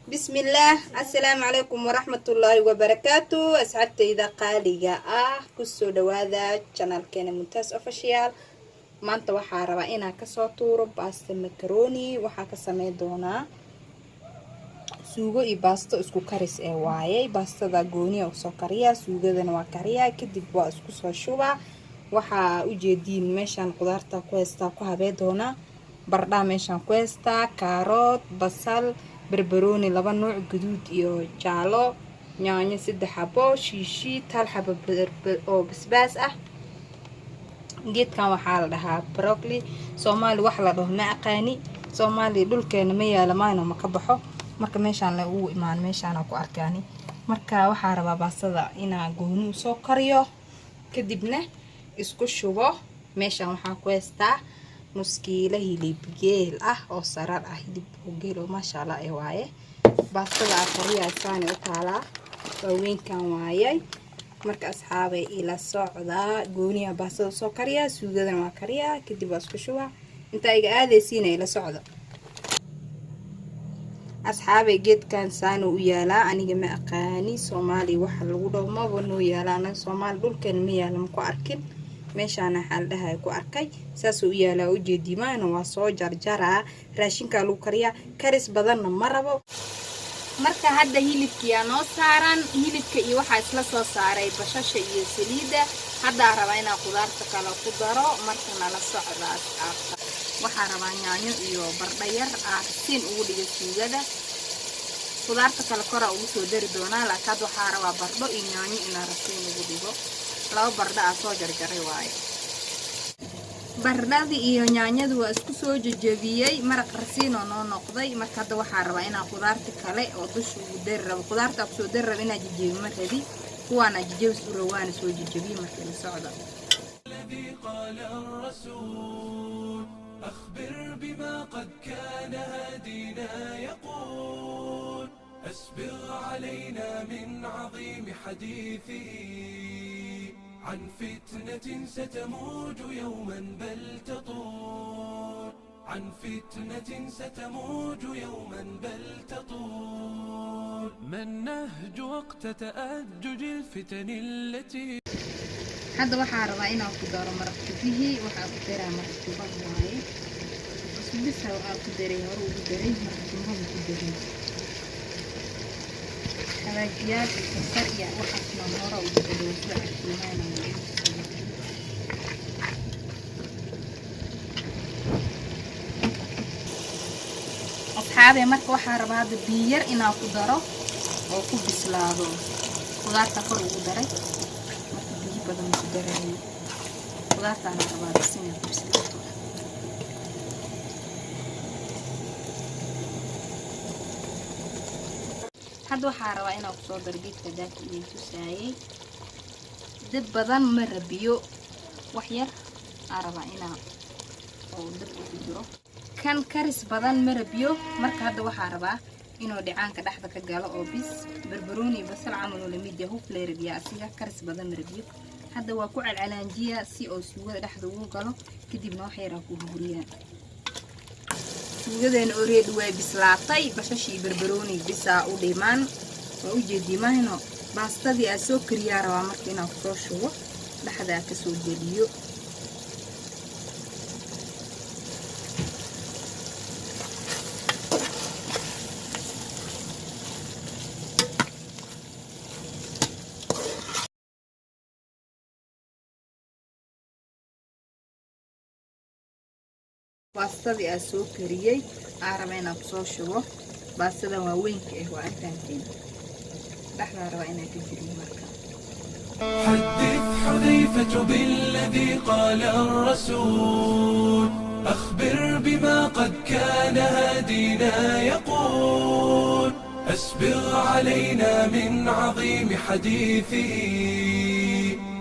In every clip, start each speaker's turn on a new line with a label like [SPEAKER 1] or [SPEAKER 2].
[SPEAKER 1] بسم الله. السلام عليكم ورحمة الله وبركاته. أسعدتي إذا قالي كسو دواذا channel كان ممتاز official. ما أنت وحا ربعينا كسوطورو باستا مكروني وحا كسامي دونا سوغو إي باستو اسكو كاريس اي وايي باستو دا غوني او سو كاريا سوغو دان وا كاريا كدب وا اسكو سو شوبا وحا ujeedin meeshan qudaarta ku heystaa ku habee doona bardha meeshan ku heystaa kaarot basal بربروني لبا نوع قدود iyo jaalo yaanyo 3 xabo shiishi tal xabo oo basbaas ah geedkan waxa la dhahaa broccoli Soomaali wax la dhaho ma aqaani Soomaali dhulkeena ma yaala maayno ma ka baxo marka meeshan la uu imaan meeshan ku arkaani marka waxa rabaa baasada ina gooni soo kariyo kadibna isku shubo meeshan waxa ku heystaa nus kiilo hilib geel ah oo sarar ah hilib geel oo ma sha Allah ay waaye baastada kariya saani u taala weynkan waayay marka asxaabay ila socda gooniya baastada soo kariya suugadan waa kariya kadib isku shuba inta ay aadaysiin ila socda asxaabay geedkan saani u yaala aniga ma aqaani Soomaali waxa lagu dhaw ma wano yaalana Soomaali dhulkan ma yaala ma ku arkin meeshaan xal dhahay ku arkay saas uu yaala u jeedimaana waa soo jarjara raashinka lagu kariya karis badan ma rabo marka hadda hilibkiya noo saaran hilibka iyo waxa isla soo saaray bashasha iyo saliida hadda raba inaa qudaarta kala ku daro marka nala socda asxaabta waxa raba yaanyo iyo bardha yar siin ugu dhigo suugada qudaarta kala kora ugu soo dari doonaa laakiin waxa raba bardho iyo yaanyo inaa rasiin ugu dhigo laba bardha soo jarjaray waaye bardhadi iyo yaanyadu waa isku soo jajabiyay maraq rasiin oo noo noqday marka hadda waxa rabaa inaa qudaarta kale oo dusha ugu dari rabo qudaarta ku soo dari rabo inaa jajabiyo ma rabi kuwana jajabis u rawaan soo jajabiyo marka la socdo
[SPEAKER 2] الذي قال الرسول أخبر بما قد كان هادينا يقول أسبغ علينا من عظيم حديثه عن فتنة ستموج يوما بل تطول عن فتنة ستموج يوما بل تطول ما النهج وقت تأجج الفتن التي
[SPEAKER 1] hadda waxa rabaa inaan ku daro maraq fihi waxa ku daraa maraq fihi waaye bisbisa waxa ku daray hore ugu daray maraq fihi ku daray hawaajiyaad iyo waxa hore ugu daray asxaabe marka waxa rabaa hadda biyar inaan ku daro oo ku bislaado qudaarta kor ugu daray badan ku daray qudaarta aan rabaa sinay ku bislaato hadda waxa rabaa inaan ku soo daro geedka daadka iyo tusaayay dib badan ma rabiyo wax yar aan rabaa inaan oo dib ku jiro kan karis badan ma rabiyo marka hadda waxa rabaa inuu dhicaanka dhaxda ka galo oo bis barbarooni basal camal la mid yahay flavor biya asiga karis badan ma rabiyo hadda waa ku calcalaanjiya si oo suugada dhaxda ugu galo kadibna wax yar ku huriyaa suugadan oo reed way bislaatay bashashii barbarooni bisa u dhiman waa u jeedimaano baastadii aan soo kariyaa rabaa marka inaan ku soo shubo dhaxda ka soo geliyo baastadii aan soo kariyay aan rabaa inaan ku soo shubo baastada waa weynka ah waa intaanteen dhaxda rabaa inaan ka jiriyo marka
[SPEAKER 2] حدث حذيفة بالذي قال الرسول أخبر بما قد كان هادينا يقول أسبغ علينا من عظيم حديثه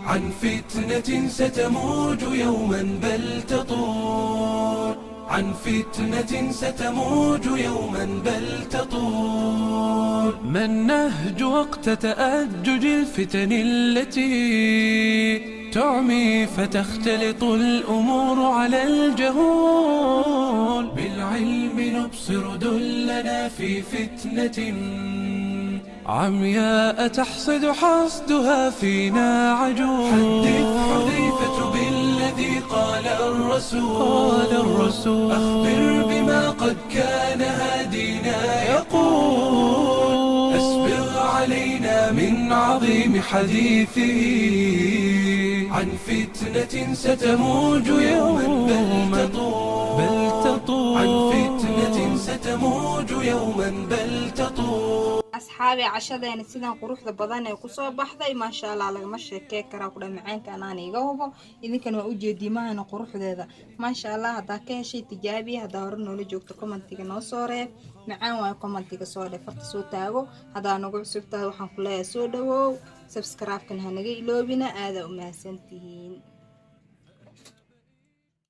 [SPEAKER 2] عن فتنة ستموج يوما بل تطول عن فتنة ستموج يوما بل تطول ما النهج وقت تأجج الفتن التي تعمي فتختلط الأمور على الجهول بالعلم نبصر دلنا في فتنة عمياء تحصد حصدها فينا عجول حدث حذيفة بالذي قال الرسول أخبر بما قد كان هادينا يقول أسبغ علينا من عظيم حديثه عن فتنة ستموج يوما بل تطول عن فتنة ستموج يوما بل تطول.
[SPEAKER 1] أصحابي عشادين سيدان قروحda badan ee ku soo baxday ma sha Allah laga sheekay kara ku dhamacaanka aan iga hubo idinkan waa u jeedimaana quruxdeeda ma sha Allah hada ka heshay tijaabi hada hor noola joogto commentiga noo soo reeb macaan waa commentiga soo dhafarta soo taago hada nagu cusubtahay waxaan ku leeyahay soo dhawow subscribe kan hanaga iloobina aad u mahadsantihiin.